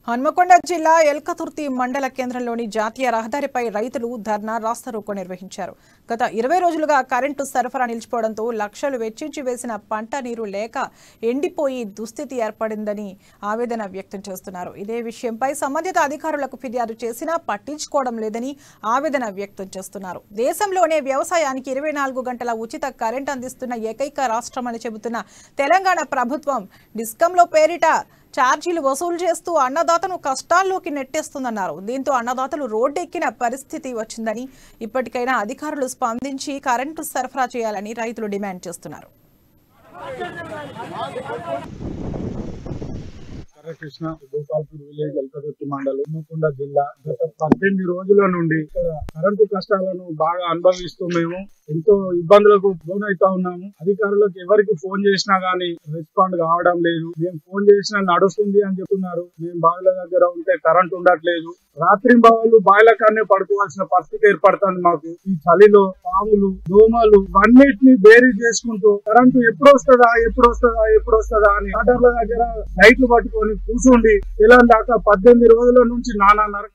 హన్మకొండ జిల్లా ఎల్కతుర్తి మండల కేంద్రంలోని జాతీయ రహదారిపై రైతులు ధర్నా రాస్తారోకో నిర్వహించారు. గత 20 రోజులుగా కరెంటు సరఫరా నిలిచిపోవడంతో లక్షలు వెచ్చించి వేసిన పంట నీరు లేక ఎండిపోయి దుస్థితి ఏర్పడిందని ఆవేదన వ్యక్తం చేస్తున్నారు. ఇదే విషయంపై సంబంధిత అధికారులకు ఫిర్యాదు చేసినా పట్టించుకోవడం లేదని ఆవేదన వ్యక్తం చేస్తున్నారు. దేశంలోనే వ్యవసాయానికి 24 గంటల ఉచిత కరెంట్ అందిస్తున్న ఏకైక రాష్ట్రమని చెబుతున్న తెలంగాణ ప్రభుత్వం డిస్కంలో పేరిట ఛార్జీలు వసూలు చేస్తూ అన్నదాతను కష్టాల్లోకి నెట్టేస్తుందన్నారు. దీంతో అన్నదాతలు రోడ్డెక్కిన పరిస్థితి వచ్చిందని, ఇప్పటికైనా అధికారులు స్పందించి కరెంటు సరఫరా చేయాలని రైతులు డిమాండ్ చేస్తున్నారు. కృష్ణ గోపాల్పూర్ విలేజ్ ఎల్కతుర్తి మండలం హన్మకొండ జిల్లా గత 18 రోజుల నుండి ఇక్కడ కరెంటు కష్టాలను బాగా అనుభవిస్తూ మేము ఎంతో ఇబ్బందులకు లోనైతా ఉన్నాము. అధికారులకు ఎవరికి ఫోన్ చేసినా గానీ రెస్పాండ్ కావడం లేదు. మేము ఫోన్ చేసినా నడుస్తుంది అని చెప్తున్నారు. మేము బావిల దగ్గర ఉంటే కరెంట్ ఉండట్లేదు. రాత్రి బావులు బావిల కానే పడుకోవాల్సిన పరిస్థితి ఏర్పడుతుంది మాకు. ఈ చలిలో పాములు, దోమలు ఇవన్నిటిని బేరీ చేసుకుంటూ కరెంటు ఎప్పుడు వస్తుందా అని ఆటర్ల దగ్గర లైట్లు పట్టుకొని కూర్చుండి ఇలా దాకా 18 రోజుల నుంచి నానా నరక